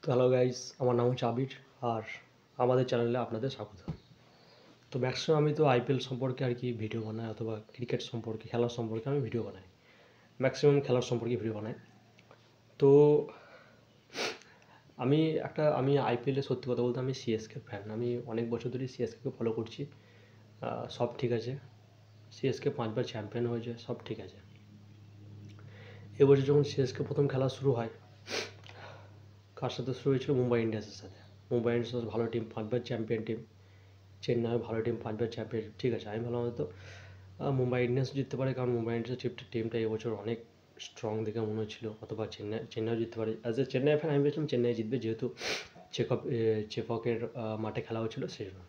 তো hello guys, আমার নাম হচ্ছে আবির আর আমাদের চ্যানেলে আপনাদের স্বাগত। তো ম্যাক্সিমাম আমি তো আইপিএল সম্পর্কে আর কি ভিডিও বানাই, অথবা ক্রিকেট সম্পর্কে, খেলার সম্পর্কে আমি ভিডিও বানাই। ম্যাক্সিমাম খেলার সম্পর্কে ভিডিও বানাই। তো আমি আইপিএলে সত্যি কথা বলতে আমি সিএসকে ফ্যান। আমি অনেক বছর ধরেই সিএসকেকে ফলো করছি। সব ঠিক আছে, সিএসকে 5বার চ্যাম্পিয়ন হয়েছে, সব ঠিক আছে। এবছর যখন সিএসকে প্রথম খেলা শুরু হয়, কার সাথে শুরু হয়েছিল? মুম্বাই ইন্ডিয়ান্সের সাথে। মুম্বাই ইন্ডিয়ান্স ভালো টিম, 5বার চ্যাম্পিয়ন টিম। চেন্নাই ভালো টিম, 5বার চ্যাম্পিয়ন, ঠিক আছে। আমি ভাবলাম হয়তো মুম্বাই ইন্ডিয়ান্স জিততে পারে, কারণ মুম্বাই ইন্ডিয়ান্সের টিমটা এবছর অনেক স্ট্রং দেখে মনে হচ্ছিল, অথবা চেন্নাইও জিততে পারে। অ্যাজ এ চেন্নাই ফ্যান আমি ভেবেছিলাম চেন্নাই জিতবে, যেহেতু চেপকের মাঠে খেলা হচ্ছিল সেই জন্য।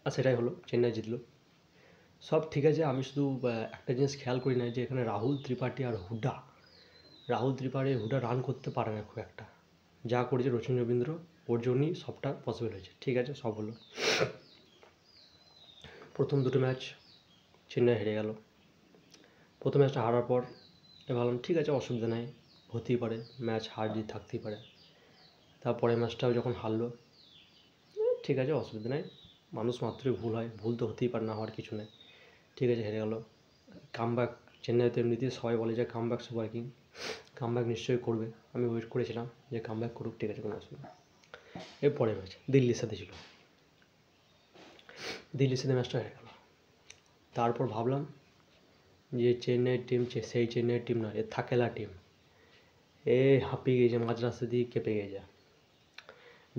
আর সেটাই হলো, চেন্নাই জিতলো, সব ঠিক আছে। আমি শুধু একটা জিনিস খেয়াল করি না, যে এখানে রাহুল ত্রিপাঠী আর হুডা রান করতে পারে না খুব একটা। যা করেছে রচিন রবীন্দ্র, ওর জন্যই সবটা পসিবল হয়েছে, ঠিক আছে, সব হলো। প্রথম দুটো ম্যাচ চেন্নাই হেরে গেল। প্রথম ম্যাচটা হারার পর ভাবলাম ঠিক আছে, অসুবিধা নাই, হতেই পারে, ম্যাচ হার জিত থাকতেই পারে। তারপরে ম্যাচটাও যখন হারলো, ঠিক আছে, অসুবিধা নাই, মানুষ মাত্রই ভুল হয়, ভুল তো হতেই পারে, না হওয়ার কিছু নেই, ঠিক আছে, হেরে গেল। কামব্যাক, চেন্নাইতে এমনিতেই সবাই বলে যে কামব্যাক সুপার কিং, কামব্যাক নিশ্চয়ই করবে। আমি ওয়েট করেছিলাম যে কামব্যাক করুক, ঠিক আছে, কোনো অসুবিধা। এরপরে ম্যাচ দিল্লির সাথে ছিল, দিল্লির সাথে ম্যাচটা হেরে গেল। তারপর ভাবলাম যে চেন্নাইয়ের টিম সেই চেন্নাইয়ের টিম নয়, এ থাকেলা টিম, এ হাঁপিয়ে গিয়েছে, মাঝ রাস্তা দিয়ে কেঁপে গিয়েছে।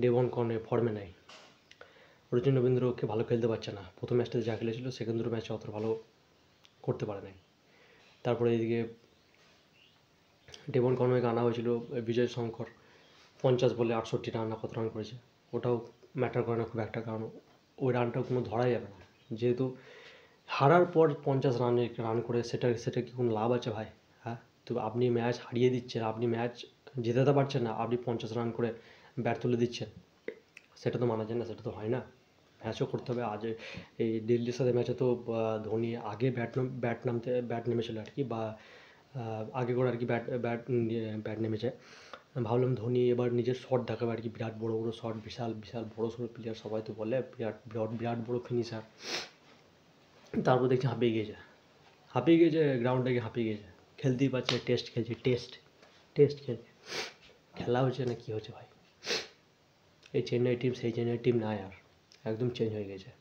ডেভন কর্নে ফর্মে নাই, রচিন রবীন্দ্র ওকে ভালো খেলতে পারছে না। প্রথম ম্যাচটাতে যা খেলেছিল, সেকেন্ড দুটো ম্যাচে অত ভালো করতে পারে নাই। তারপরে এদিকে ডেভন কর্নওয়েকে আনা হয়েছিল, বিজয় শঙ্কর 50 বলে 68 রান না কত রান করেছে, ওটাও ম্যাটার করে না খুব একটা, কারণ ওই রানটাও কোনো ধরাই যাবে না। যেহেতু হারার পর 50 রান করে সেটা কি কোনো লাভ আছে ভাই? হ্যাঁ, তো আপনি ম্যাচ হারিয়ে দিচ্ছেন, আপনি ম্যাচ জেতাতে পারছেন না, আপনি 50 রান করে ব্যাট তুলে দিচ্ছেন, সেটা তো মানা যায় না, সেটা তো হয় না। ম্যাচও করতে হবে। আজ এই দিল্লির সাথে ম্যাচে তো ধোনি আগে ব্যাট নেমেছিল আর কি, বা আগে করে আর কি ব্যাট নেমেছে। ভাবলাম ধোনি এবার নিজের শট দেখাবে আর কি, বিরাট বড় বড় শট, বিশাল বিশাল বড় সড়ো প্লেয়ার, সবাই তো বলে বিরাট বড় ফিনিশার। তারপর দেখছি হাঁপিয়ে গিয়েছে, গ্রাউন্ডে গিয়ে হাঁপিয়ে গিয়েছে, খেলতেই পারছে। টেস্ট খেলছে, টেস্ট খেলছে, খেলা হচ্ছে না, কী হচ্ছে ভাই? এই চেন্নাই টিম সেই চেন্নাই টিম না, আর একদম চেঞ্জ হয়ে গেছে।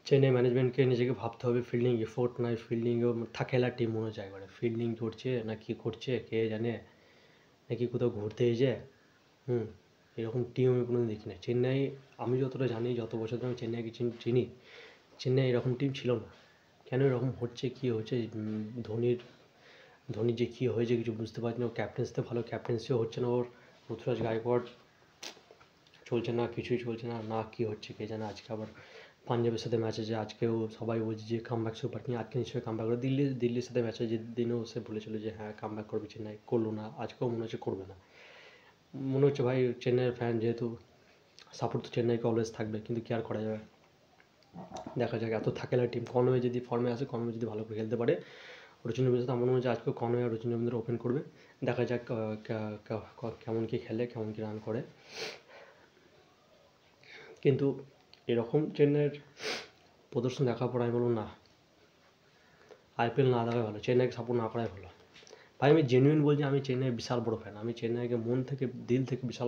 চেন্নাই ম্যানেজমেন্টকে নিজেকে ভাবতে হবে, ফিল্ডিং এফোর্ট নাই, ফিল্ডিংও থাকেলা টিম মনে হচ্ছে একবারে। ফিল্ডিং করছে না কি করছে কে জানে, নাকি কোথাও ঘুরতে এসে এরকম টিম আমি কোনো দিন দেখি না। চেন্নাই, আমি যতটা জানি, যত বছর ধরে আমি চেন্নাইকে চিনি, চেন্নাই এরকম টিম ছিল না। কেন এরকম হচ্ছে, কী হচ্ছে? ধোনির যে কী হয়েছে কিছু বুঝতে পারছি না। ও ক্যাপ্টেন্সিতে ভালো, ক্যাপ্টেন্সিও হচ্ছে না ওর। ঋতুরাজ গায়কোয়াড় চলছে না, কিছুই চলছে না, না কী হচ্ছে কে জানে। আজকে আবার পাঞ্জাবের সাথে ম্যাচ আছে, আজকেও সবাই বলছে যে কামব্যাক সুপার কিং, আজকে নিশ্চয়ই কামব্যাক করে। দিল্লির সাথে ম্যাচ আছে, দিনও সে বলেছিল যে হ্যাঁ কামব্যাক করবে চেন্নাই, করলো না, আজকেও মনে হচ্ছে করবে না। মনে হচ্ছে ভাই চেন্নাইয়ের ফ্যান যেহেতু, সাপোর্ট তো চেন্নাইকে অলওয়েজ থাকবে, কিন্তু কি আর করা যাবে, দেখা যাক। এত থাকেলা টিম, কনওয়ে যদি ফর্মে আসে, কনওয়ে যদি ভালো করে খেলতে পারে, রচিন রবীন্দ্র, আমার মনে হচ্ছে আজকেও কনওয়ে আর রচিন রবীন্দ্র ওপেন করবে। দেখা যাক কেমন কি খেলে, কেমন কি রান করে। কিন্তু এরকম চেন্নাইয়ের প্রদর্শন দেখার পর আমি বলবো না, আইপিএল না দেখাই ভালো, চেন্নাইকে সাপোর্ট না করাই ভালো। ভাই আমি জেনুইন বলছি, আমি চেন্নাইয়ের বিশাল বড় ফ্যান, আমি চেন্নাইকে মন থেকে, দিল থেকে বিশাল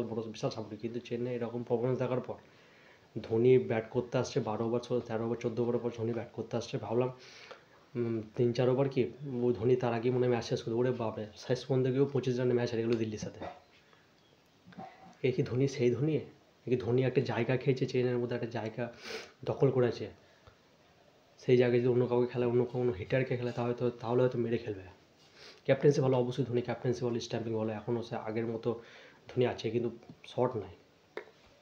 সাপোর্ট। কিন্তু চেন্নাই এরকম পারফরমেন্স দেখার পর, ধোনি ব্যাট করতে আসছে 12 ওভার 13 ওভার 14 ওভারের পর ধোনি ব্যাট করতে আসছে, ভাবলাম 3-4 ওভার কি ও ধোনি তার আগেই মনে হয় ম্যাচ শেষ করে। ওরে বাপরে, শেষ পর্যন্ত গিয়েও 25 রানে ম্যাচ হেরে গেলো দিল্লির সাথে। এ কি ধোনি সেই ধোনি? এ কি ধোনি একটা জায়গা খেয়েছে, চেন্নাইয়ের মধ্যে একটা জায়গা দখল করেছে। সেই জায়গায় যদি অন্য কাউকে খেলে, অন্য কোনো হিটারকে খেলে, তাহলে হয়তো মেরে খেলবে। ক্যাপ্টেন্সি ভালো, অবশ্যই ধোনি ক্যাপ্টেন্সি ভালো, স্ট্যাম্পিং ভালো, এখনও সে আগের মতো ধোনি আছে, কিন্তু শট নাই,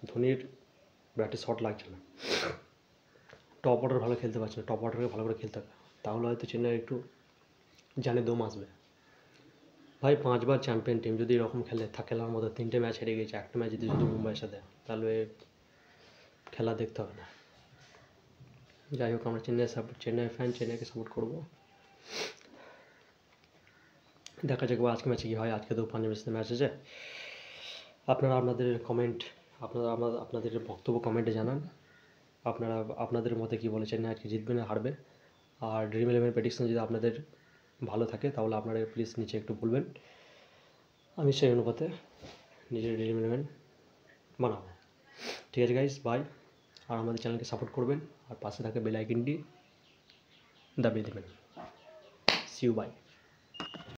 ধোনির ব্যাটে শট লাগছে না। টপ অর্ডার ভালো খেলতে পারছে না, টপ অর্ডারকে ভালো করে খেলতে হবে, তাহলে হয়তো চেন্নাই একটু জানে দম আসবে। ভাই 5বার চ্যাম্পিয়ন টিম যদি এরকম খেলে, থাকেলার মতো 3টে ম্যাচ হেরে গেছে, একটা ম্যাচ জিতে শুধু মুম্বাইয়ের সাথে, তাহলে খেলা দেখতে হবে না। যাই হোক, আমরা চেন্নাই ফ্যান, চেন্নাইকে সাপোর্ট করবো। দেখা যাক আজকে ম্যাচে কী হয়। আজকে তো পাঞ্জাবের সাথে ম্যাচ আছে। আপনারা আপনাদের বক্তব্য কমেন্টে জানান। আপনাদের মতে কী বলে চেন্নাই আজকে জিতবে না হারবে। আর ড্রিম ইলেভেন প্রেডিকশন যদি আপনাদের ভালো থাকে তাহলে আপনারা প্লিজ নিচে একটু বলবেন, আমি সেই অনুপাতে নিজের ড্রিম ইলেভেন বানাবো। ঠিক আছে গাইস, বাই। আর আমাদের চ্যানেলকে সাপোর্ট করবেন আর পাশে থাকা বেল আইকনটি দাবিয়ে দেবেন। See you, by.